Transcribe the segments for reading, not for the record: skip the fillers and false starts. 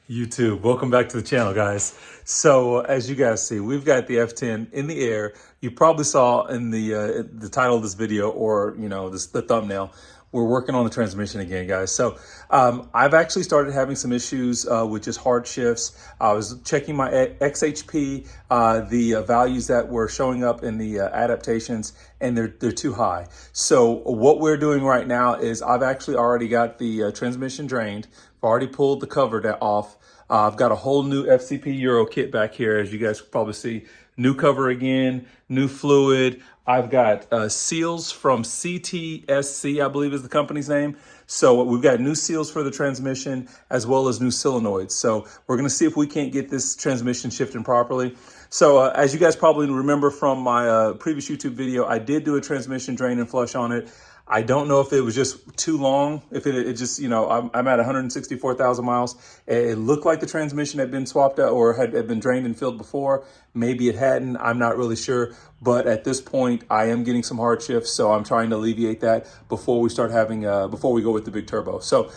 YouTube, welcome back to the channel, guys. So as you guys see, we've got the F10 in the air. You probably saw in the title of this video, or the thumbnail, we're working on the transmission again, guys. So I've actually started having some issues with just hard shifts. I was checking my XHP, the values that were showing up in the adaptations, and they're too high. So what we're doing right now is I've actually already got the transmission drained. I've already pulled the cover off. I've got a whole new FCP Euro kit back here, as you guys can probably see. New cover again, new fluid. I've got seals from CTSC, I believe is the company's name. So we've got new seals for the transmission as well as new solenoids. So we're gonna see if we can't get this transmission shifting properly. So as you guys probably remember from my previous YouTube video, I did do a transmission drain and flush on it. I don't know if it was just too long, if it just, I'm at 164,000 miles. It looked like the transmission had been swapped out or had been drained and filled before. Maybe it hadn't, I'm not really sure. But at this point, I am getting some hard shifts, so I'm trying to alleviate that before we start having, before we go with the big turbo. So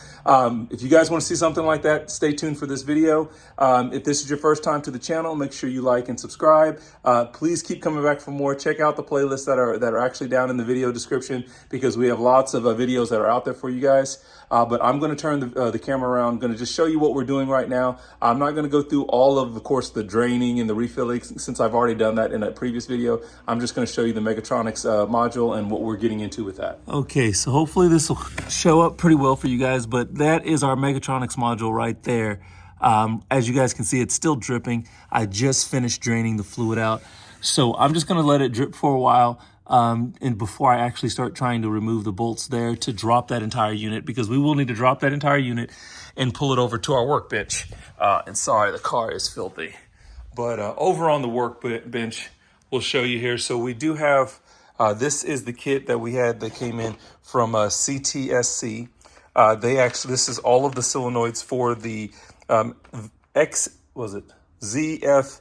if you guys want to see something like that, stay tuned for this video. If this is your first time to the channel, make sure you like and subscribe. Please keep coming back for more. Check out the playlists that are actually down in the video description, because we have lots of videos that are out there for you guys. But I'm going to turn the camera around. I'm going to just show you what we're doing right now. I'm not going to go through all of course, the draining and the refilling, since I've already done that in a previous video. I'm just going to show you the mechatronics module and what we're getting into with that. Okay, so hopefully this will show up pretty well for you guys, but that is our mechatronics module right there. As you guys can see, it's still dripping. I just finished draining the fluid out. So I'm just going to let it drip for a while. And before I actually start trying to remove the bolts there to drop that entire unit, because we will need to drop that entire unit and pull it over to our workbench. And sorry, the car is filthy. But over on the workbench, we'll show you here. So we do have, this is the kit that we had that came in from CTSC. This is all of the solenoids for the ZF8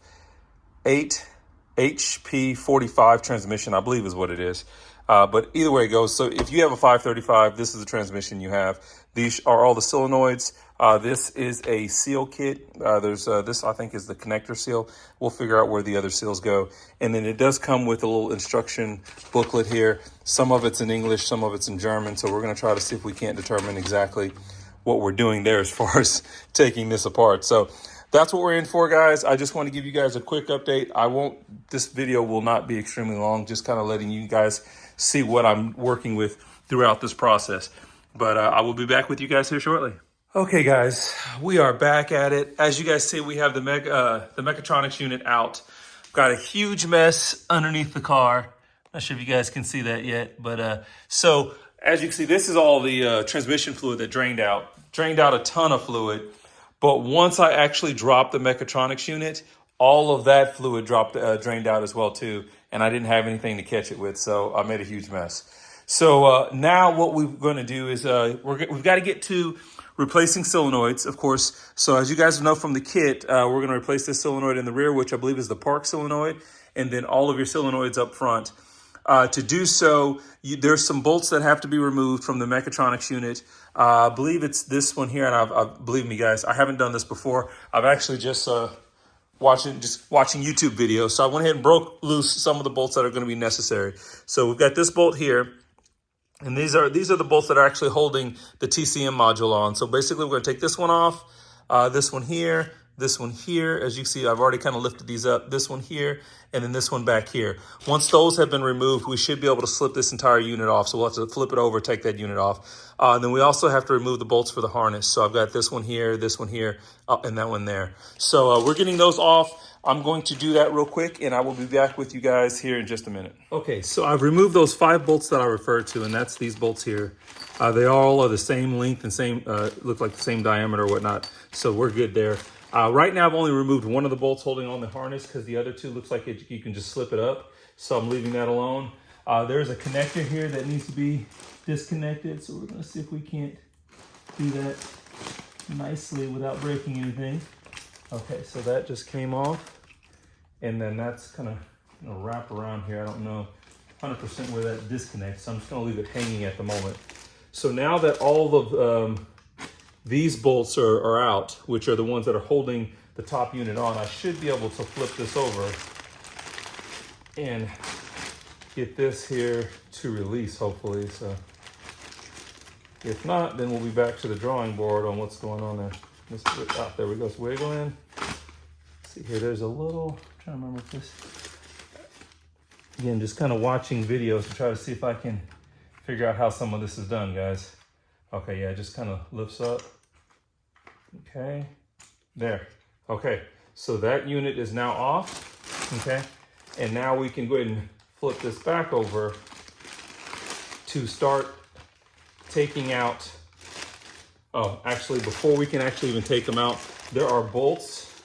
HP45 transmission, I believe is what it is. But either way it goes. So if you have a 535, this is the transmission you have. These are all the solenoids. This is a seal kit. This I think is the connector seal. We'll figure out where the other seals go. And then it does come with a little instruction booklet here. Some of it's in English, some of it's in German. So we're going to try to see if we can't determine exactly what we're doing there as far as taking this apart. So that's what we're in for, guys. I just want to give you guys a quick update. This video will not be extremely long, just kind of letting you guys see what I'm working with throughout this process. But I will be back with you guys here shortly. Okay, guys, we are back at it. As you guys see, we have the mechatronics unit out. Got a huge mess underneath the car. Not sure if you guys can see that yet, but so as you can see, this is all the transmission fluid that drained out a ton of fluid. But once I actually dropped the mechatronics unit, all of that fluid drained out as well too, and I didn't have anything to catch it with, so I made a huge mess. So now what we're going to do is we've got to get to replacing solenoids, of course. So as you guys know from the kit, we're going to replace this solenoid in the rear, which I believe is the park solenoid, and then all of your solenoids up front. To do so, there's some bolts that have to be removed from the mechatronics unit. I believe it's this one here, and believe me, guys, I haven't done this before. I've actually just watching YouTube videos, so I went ahead and broke loose some of the bolts that are going to be necessary. So we've got this bolt here, and these are the bolts that are actually holding the TCM module on. So basically, we're going to take this one off, this one here. This one here, as you see, I've already kind of lifted these up. This one here, and then this one back here. Once those have been removed, we should be able to slip this entire unit off. So we'll have to flip it over, take that unit off. Then we also have to remove the bolts for the harness. So I've got this one here, and that one there. So we're getting those off. I'm going to do that real quick, and I will be back with you guys here in just a minute. Okay, so I've removed those 5 bolts that I referred to, and that's these bolts here. They all are the same length and look like the same diameter or whatnot. So we're good there. Right now, I've only removed one of the bolts holding on the harness because the other two looks like you can just slip it up. So I'm leaving that alone. There's a connector here that needs to be disconnected. So we're going to see if we can't do that nicely without breaking anything. Okay, so that just came off. And then that's kind of going to wrap around here. I don't know 100% where that disconnects. So I'm just going to leave it hanging at the moment. So now that all of these bolts are out, which are the ones that are holding the top unit on. I should be able to flip this over and get this here to release, hopefully. So if not, then we'll be back to the drawing board on what's going on there. There we go, it's wiggling. See here, there's a little, I'm trying to remember if this, again, just kind of watching videos to try to see if I can figure out how some of this is done, guys. Okay, yeah, it just kind of lifts up. Okay, there. Okay, so that unit is now off, okay? And now we can go ahead and flip this back over to start taking out, oh, actually, before we can actually even take them out, there are bolts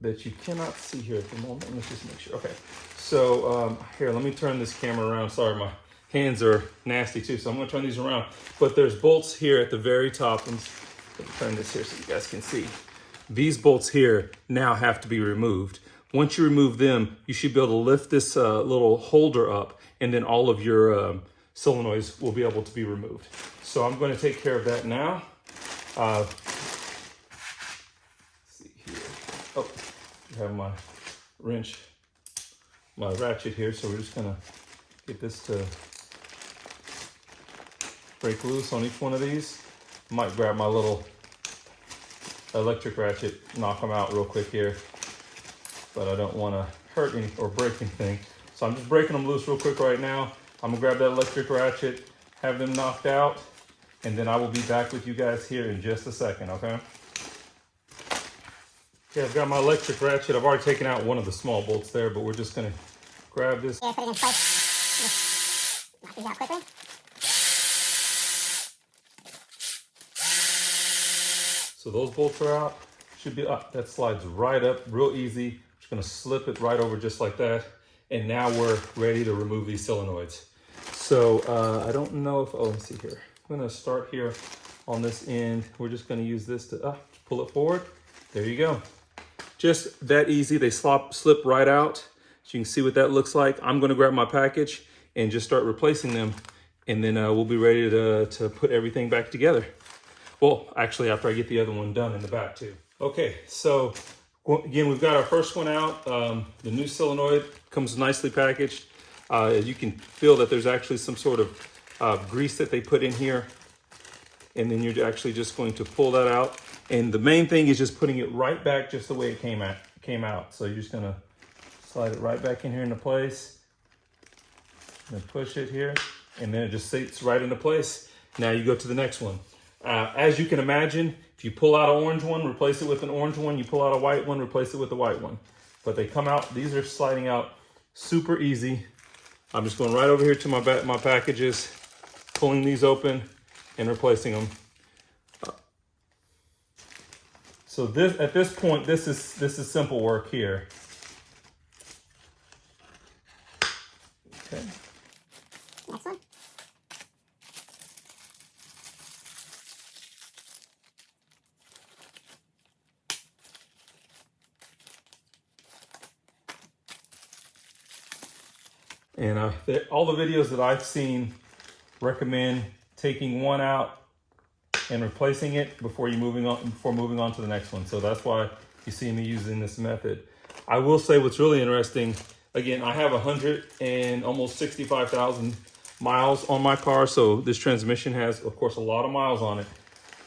that you cannot see here at the moment. Let's just make sure, okay. So here, let me turn this camera around. Sorry, my hands are nasty too, so I'm gonna turn these around. But there's bolts here at the very top. Let me turn this here so you guys can see. These bolts here now have to be removed. Once you remove them, you should be able to lift this little holder up, and then all of your solenoids will be able to be removed. So I'm going to take care of that now. Let's see here. Oh, I have my wrench, my ratchet here. So we're just going to get this to break loose on each one of these. I might grab my little electric ratchet, knock them out real quick here, but I don't want to hurt any or break anything. So I'm just breaking them loose real quick right now. I'm gonna grab that electric ratchet, have them knocked out, and then I will be back with you guys here in just a second, okay? Okay, I've got my electric ratchet. I've already taken out one of the small bolts there, but we're just gonna grab this. Yeah, put it in place. Knock these out quickly. So those bolts are out. Should be up. That slides right up, real easy. Just gonna slip it right over just like that. And now we're ready to remove these solenoids. So I don't know if, oh, let's see here. I'm gonna start here on this end. We're just gonna use this to pull it forward. There you go. Just that easy. They slip right out. So you can see what that looks like. I'm gonna grab my package and just start replacing them. And then we'll be ready to put everything back together. Well, actually, after I get the other one done in the back too. Okay, so again, we've got our first one out. The new solenoid comes nicely packaged. You can feel that there's actually some sort of grease that they put in here. And then you're actually just going to pull that out. And the main thing is just putting it right back just the way it came out. So you're just gonna slide it right back in here into place. And push it here, and then it just sits right into place. Now you go to the next one. As you can imagine, if you pull out an orange one, replace it with an orange one. You pull out a white one, replace it with a white one. But they come out, these are sliding out super easy. I'm just going right over here to my packages, pulling these open and replacing them. So this, at this point, this is simple work here. Okay. Next one. And all the videos that I've seen recommend taking one out and replacing it before moving on to the next one. So that's why you see me using this method. I will say what's really interesting, again, I have 100 and almost 65,000 miles on my car. So this transmission has, of course, a lot of miles on it.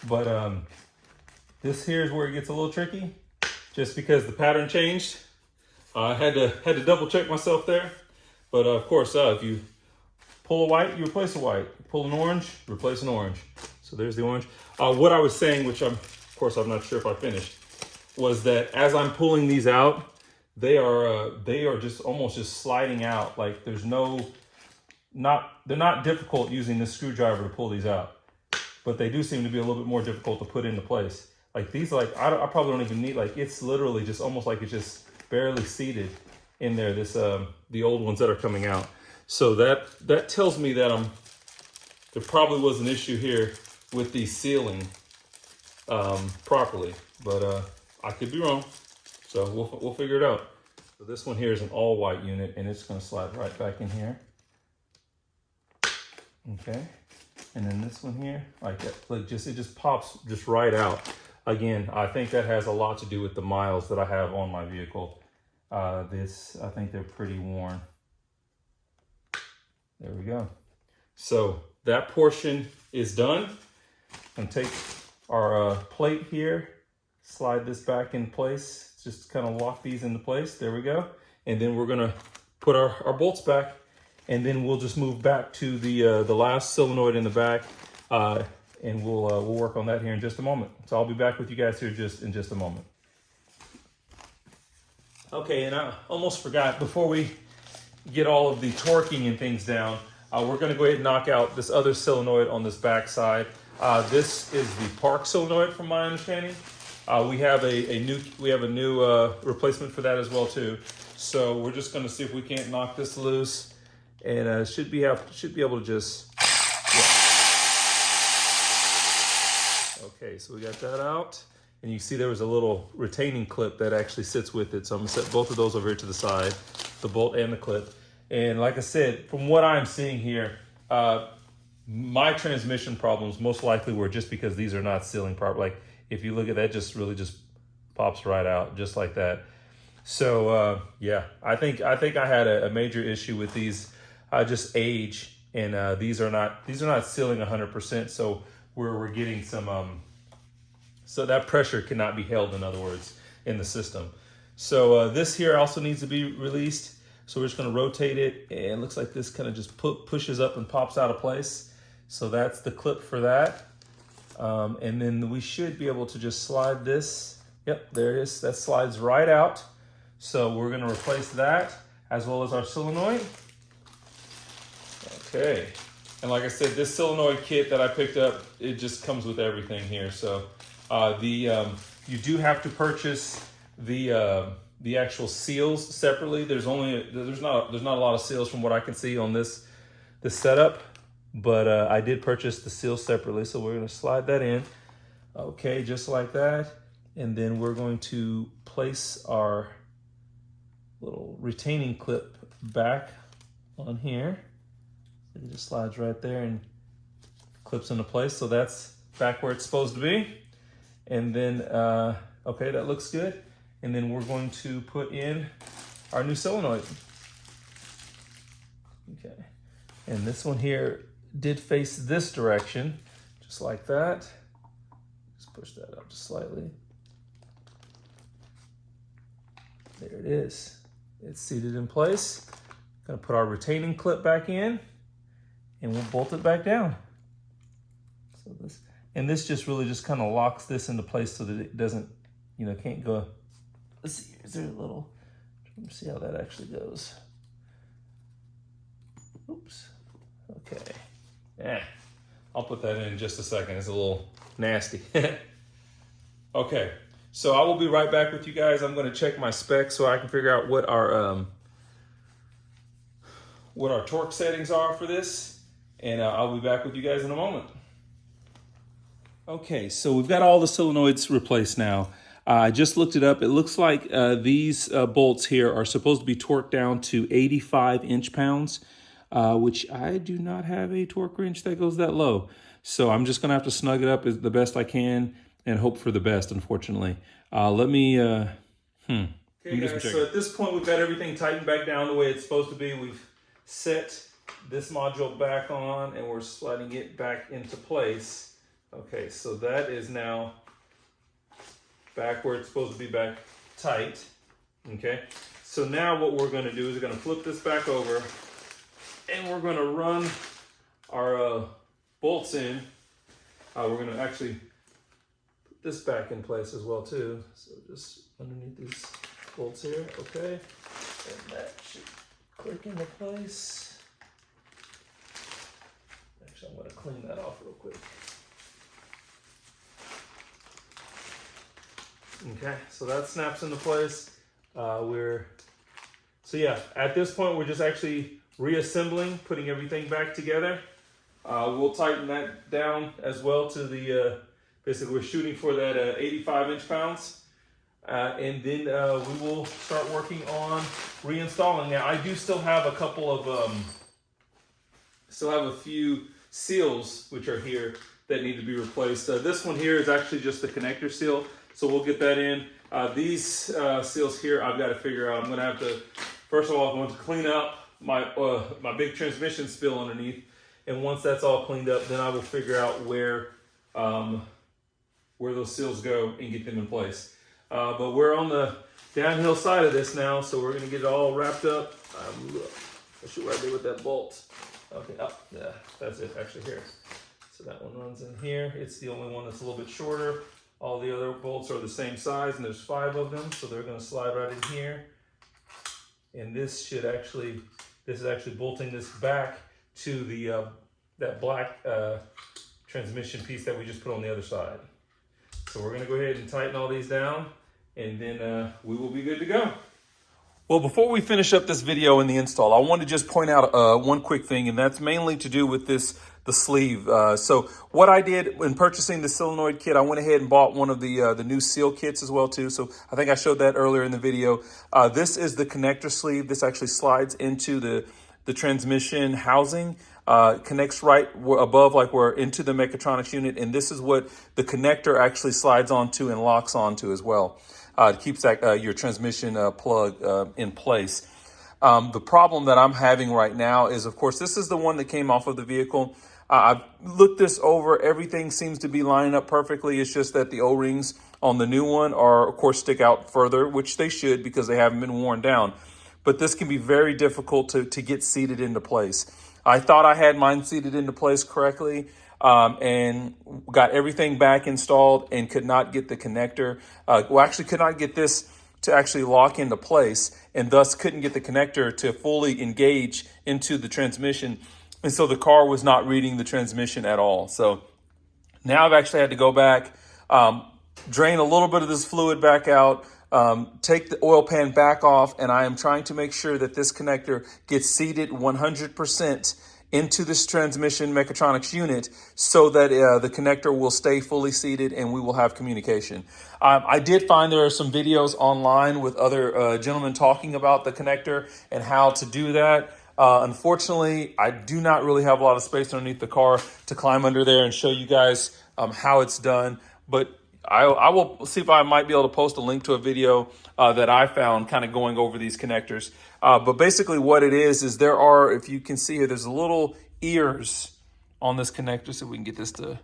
But this here is where it gets a little tricky, just because the pattern changed. I had to double check myself there. But of course, if you pull a white, you replace a white. Pull an orange, replace an orange. So there's the orange. What I was saying, which I'm not sure if I finished, was that as I'm pulling these out, they are just almost just sliding out. Like there's they're not difficult using this screwdriver to pull these out, but they do seem to be a little bit more difficult to put into place. Like these, like I probably don't even need, like it's literally just almost like it's just barely seated in there, the old ones that are coming out. So that tells me that there probably was an issue here with the sealing properly, but I could be wrong. So we'll figure it out. So this one here is an all white unit, and it's gonna slide right back in here. Okay, And then this one here, like that, like it just pops just right out. Again, I think that has a lot to do with the miles that I have on my vehicle. I think they're pretty worn. There we go. So that portion is done. I'm gonna take our plate here, slide this back in place, just kind of lock these into place. There we go. And then we're gonna put our bolts back, and then we'll just move back to the last solenoid in the back, and we'll work on that here in just a moment. So I'll be back with you guys here in just a moment. Okay, and I almost forgot, before we get all of the torquing and things down, we're going to go ahead and knock out this other solenoid on this back side. This is the park solenoid, from my understanding. We have a new replacement for that as well too. So we're just going to see if we can't knock this loose, and should be able to just. Yeah. Okay, so we got that out, and you see there was a little retaining clip that actually sits with it. So I'm gonna set both of those over here to the side, the bolt and the clip. And like I said, from what I'm seeing here, my transmission problems most likely were just because these are not sealing properly. Like if you look at that, just pops right out just like that. So yeah, I think I had a major issue with these, just age, and these are not sealing 100%. So we're getting some so that pressure cannot be held, in other words, in the system. So this here also needs to be released. So we're just going to rotate it, and it looks like this kind of just pushes up and pops out of place. So that's the clip for that. And then we should be able to just slide this. Yep, there it is. That slides right out. So we're going to replace that as well as our solenoid. Okay. And like I said, this solenoid kit that I picked up, it just comes with everything here. So you do have to purchase the actual seals separately. There's not a lot of seals from what I can see on this setup, but I did purchase the seals separately. So we're going to slide that in. Okay, just like that. And then we're going to place our little retaining clip back on here. It just slides right there and clips into place. So that's back where it's supposed to be. And then, okay, that looks good. And then we're going to put in our new solenoid. Okay. And this one here did face this direction, just like that. Just push that up just slightly. There it is. It's seated in place. Gonna put our retaining clip back in, and we'll bolt it back down. So this just really just kind of locks this into place so that it doesn't, can't go. Let's see, is there a little, let me see how that actually goes. Oops, okay. Yeah, I'll put that in just a second. It's a little nasty. Okay, so I will be right back with you guys. I'm gonna check my specs so I can figure out what our torque settings are for this, and I'll be back with you guys in a moment. Okay, so we've got all the solenoids replaced now. I just looked it up. It looks like these bolts here are supposed to be torqued down to 85 inch-pounds, which I do not have a torque wrench that goes that low. So I'm just gonna have to snug it up as the best I can and hope for the best, unfortunately. Let me, Okay guys, so at this point we've got everything tightened back down the way it's supposed to be. We've set this module back on and we're sliding it back into place. Okay, so that is now back where it's supposed to be, back tight. Okay, so now what we're gonna do is we're gonna flip this back over and we're gonna run our bolts in. We're gonna actually put this back in place as well too. So just underneath these bolts here, okay. And that should click into place. Actually, I'm gonna clean that off real quick. Okay, so that snaps into place. So yeah, at this point, we're just actually reassembling, putting everything back together. We'll tighten that down as well to the, basically we're shooting for that 85 inch-pounds. And then we will start working on reinstalling. Now, I do still have a couple of, still have a few seals, which are here, that need to be replaced. This one here is actually just the connector seal, so we'll get that in. These seals here, I've got to figure out. I'm going to have to, first of all, I'm going to clean up my big transmission spill underneath, and once that's all cleaned up, then I will figure out where those seals go and get them in place. But we're on the downhill side of this now, so we're going to get it all wrapped up. Let's see what I did with that bolt. Okay, yeah, that's it, actually here. So that one runs in here. It's the only one that's a little bit shorter. All the other bolts are the same size, and there's 5 of them, so they're going to slide right in here. And this is actually bolting this back to the that black transmission piece that we just put on the other side. So we're going to go ahead and tighten all these down, and then we will be good to go. Well, before we finish up this video and the install, I want to just point out one quick thing, and that's mainly to do with the sleeve. So what I did when purchasing the solenoid kit, I went ahead and bought one of the new seal kits as well too. So I think I showed that earlier in the video. This is the connector sleeve. This actually slides into the transmission housing, connects right above, like we're into the mechatronics unit, and this is what the connector actually slides onto and locks onto as well. It keeps that your transmission plug in place. The problem that I'm having right now is, of course, this is the one that came off of the vehicle. I've looked this over. Everything seems to be lining up perfectly. It's just that the O-rings on the new one are, of course, stick out further, which they should because they haven't been worn down. But this can be very difficult to get seated into place. I thought I had mine seated into place correctly. And got everything back installed and could not get the connector. Actually could not get this to actually lock into place, and thus couldn't get the connector to fully engage into the transmission. And so the car was not reading the transmission at all. So now I've actually had to go back, drain a little bit of this fluid back out, take the oil pan back off, and I am trying to make sure that this connector gets seated 100% into this transmission mechatronics unit so that the connector will stay fully seated and we will have communication. I did find there are some videos online with other gentlemen talking about the connector and how to do that. Unfortunately, I do not really have a lot of space underneath the car to climb under there and show you guys how it's done. But I will see if I might be able to post a link to a video that I found kind of going over these connectors. But basically what it is there are, if you can see here, there's little ears on this connector, so we can get this to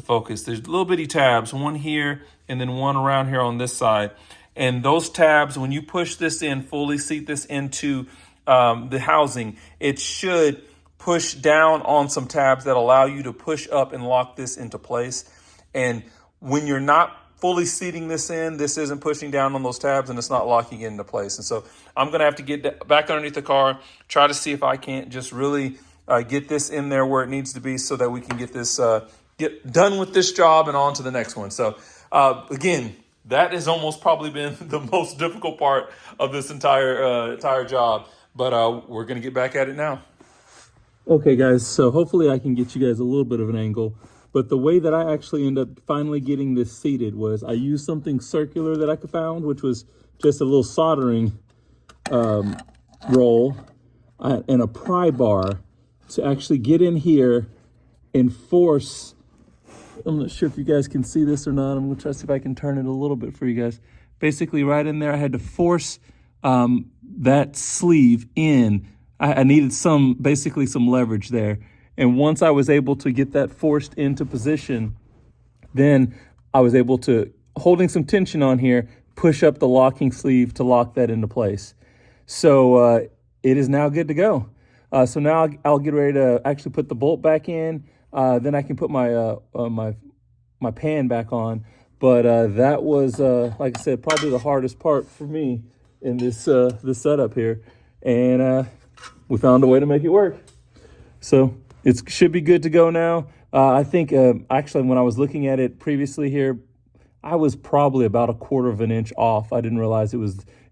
focus. There's little bitty tabs, one here and then one around here on this side. And those tabs, when you push this in, fully seat this into the housing, it should push down on some tabs that allow you to push up and lock this into place. And when you're not fully seating this in, this isn't pushing down on those tabs and it's not locking it into place. And so I'm going to have to get back underneath the car, try to see if I can't just really get this in there where it needs to be so that we can get this, get done with this job and on to the next one. So again, that has almost probably been the most difficult part of this entire job, but we're going to get back at it now. Okay, guys, so hopefully I can get you guys a little bit of an angle. But the way that I actually ended up finally getting this seated was I used something circular that I found, which was just a little soldering roll and a pry bar to actually get in here and force. I'm not sure if you guys can see this or not. I'm going to try to see if I can turn it a little bit for you guys. Basically, right in there, I had to force that sleeve in. I needed basically some leverage there. And once I was able to get that forced into position, then I was able to, holding some tension on here, push up the locking sleeve to lock that into place. So it is now good to go. So now I'll get ready to actually put the bolt back in. Then I can put my my pan back on. But that was, like I said, probably the hardest part for me in this setup here. And we found a way to make it work. So it should be good to go now. I think actually when I was looking at it previously here, I was probably about 1/4 of an inch off. I didn't realize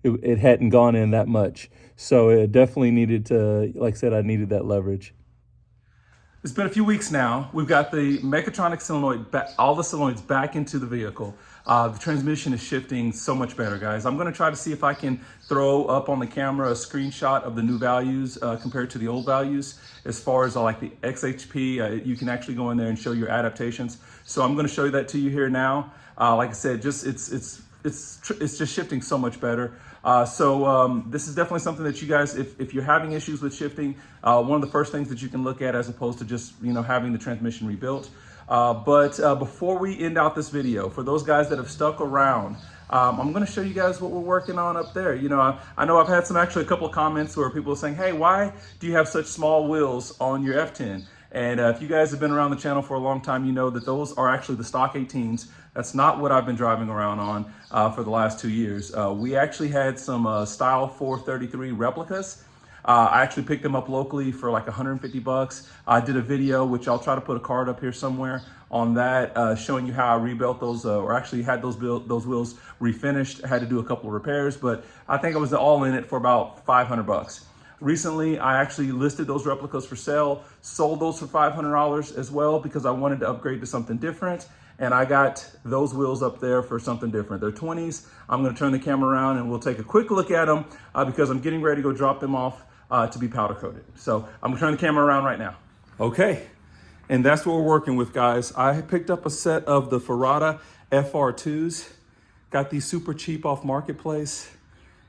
it hadn't gone in that much. So it definitely needed to, like I said, I needed that leverage. It's been a few weeks now. We've got the mechatronics solenoid, all the solenoids back into the vehicle. The transmission is shifting so much better, guys. I'm gonna try to see if I can throw up on the camera a screenshot of the new values compared to the old values. As far as like the XHP, you can actually go in there and show your adaptations. So I'm gonna show that to you here now. Like I said, just it's just shifting so much better. This is definitely something that you guys, if you're having issues with shifting, one of the first things that you can look at as opposed to just, having the transmission rebuilt. Before we end out this video, for those guys that have stuck around, I'm going to show you guys what we're working on up there. I know I've had a couple of comments where people are saying, hey, why do you have such small wheels on your F10? And if you guys have been around the channel for a long time, you know that those are actually the stock 18s. That's not what I've been driving around on for the last 2 years. We actually had some Style 433 replicas. I actually picked them up locally for like 150 bucks. I did a video, which I'll try to put a card up here somewhere on that, showing you how I rebuilt those, or actually had those wheels refinished. I had to do a couple of repairs, but I think I was all in it for about 500 bucks. Recently, I actually listed those replicas for sale, sold those for $500 as well because I wanted to upgrade to something different. And I got those wheels up there for something different. They're 20s. I'm gonna turn the camera around and we'll take a quick look at them because I'm getting ready to go drop them off to be powder coated. So I'm gonna turn the camera around right now. Okay, and that's what we're working with, guys. I picked up a set of the Ferrata FR2s. Got these super cheap off Marketplace.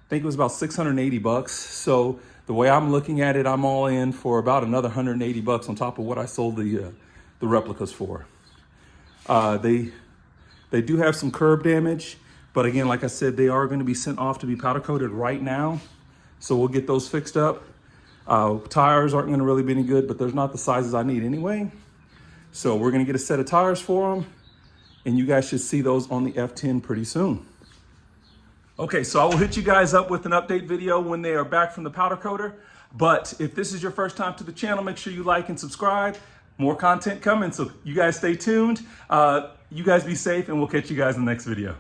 I think it was about 680 bucks. So the way I'm looking at it, I'm all in for about another 180 bucks on top of what I sold the replicas for. They do have some curb damage, but again, like I said, they are going to be sent off to be powder coated right now. So we'll get those fixed up. Tires aren't going to really be any good, but there's not the sizes I need anyway. So we're going to get a set of tires for them, and you guys should see those on the F10 pretty soon. Okay, so I will hit you guys up with an update video when they are back from the powder coater. But if this is your first time to the channel, make sure you like and subscribe. More content coming, so you guys stay tuned. You guys be safe, and we'll catch you guys in the next video.